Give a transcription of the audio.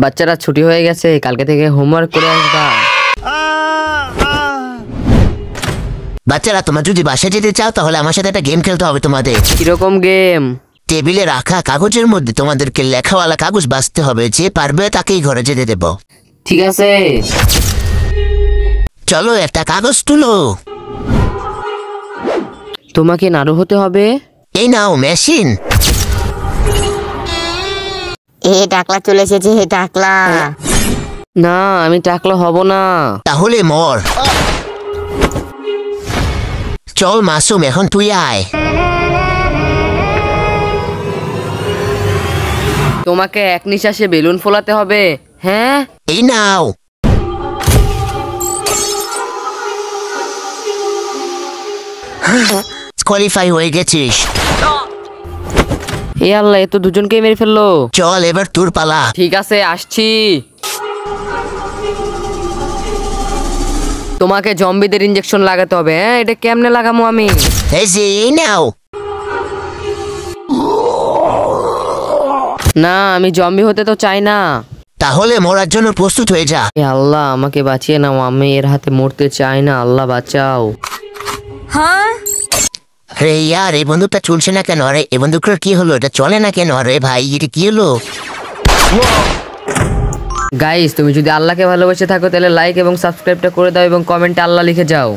বাচ্চারা ছুটি হয়ে গেছে, কালকে থেকে হোমওয়ার্ক করে আসবা। বাচ্চারা তোমরা যদি বাসায় যেতে চাও তাহলে আমার সাথে একটা গেম খেলতে হবে তোমাদের। কিরকম গেম? টেবিলে রাখা কাগজের মধ্যে তোমাদেরকে লেখাওয়ালা কাগজ বাছতে হবে, যে পারবে তাকেই ঘরে যেতে দেব। ঠিক আছে, চলো একটা কাগজ তুলো। তোমাকে নাড়ু হতে হবে। এই নাও মেশিন। টাকলা চলে এসেছে, হে টাকলা। না, আমি টাকলা হব না। তাহলে মর। চল মাসুম, এখন তুই আয়। তোমাকে এক নিঃশ্বাসে বেলুন ফোলাতে হবে। হ্যাঁ, এই নাও। কোয়ালিফাই হয়ে গেছিস। হে আল্লাহ, এ তো দুজনকেই মেরে ফেললো। চল এবার তোর পালা। ঠিক আছে, আসছি। তোমাকে জম্বিদের ইনজেকশন লাগাতে হবে। হ্যাঁ, এটা কেমনে লাগামো আমি? এই যে এই নাও। না, আমি জম্বি হতে তো চাই না। তাহলে মরার জন্য প্রস্তুত হয়ে যা। হে আল্লাহ, আমাকে বাঁচিয়ে নাও, আমি এর হাতে মরতে চাই না। আল্লাহ বাঁচাও। রে ইয়ার, এই বন্দুকটা চলছে না কেন? আরে এই বন্দুকটার কি হলো? এটা চলে না কেন? আরে ভাই, এটা কি হলো? গাইস, তুমি যদি আল্লাহকে ভালোবেসে থাকো তাহলে লাইক এবং সাবস্ক্রাইবটা করে দাও এবং কমেন্টে আল্লাহ লিখে যাও।